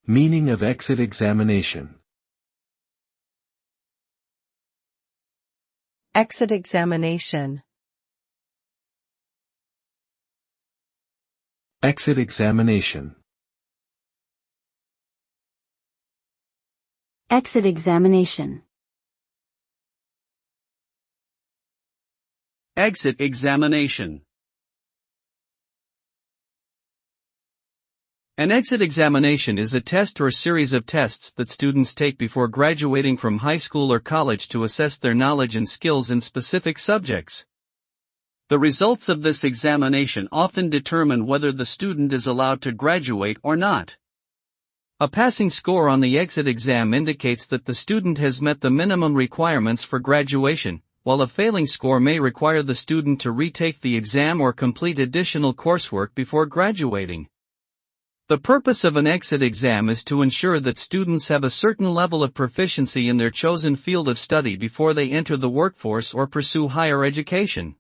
Meaning of exit examination. Exit examination. Exit examination. Exit examination. Exit examination. An exit examination is a test or series of tests that students take before graduating from high school or college to assess their knowledge and skills in specific subjects. The results of this examination often determine whether the student is allowed to graduate or not. A passing score on the exit exam indicates that the student has met the minimum requirements for graduation, while a failing score may require the student to retake the exam or complete additional coursework before graduating. The purpose of an exit exam is to ensure that students have a certain level of proficiency in their chosen field of study before they enter the workforce or pursue higher education.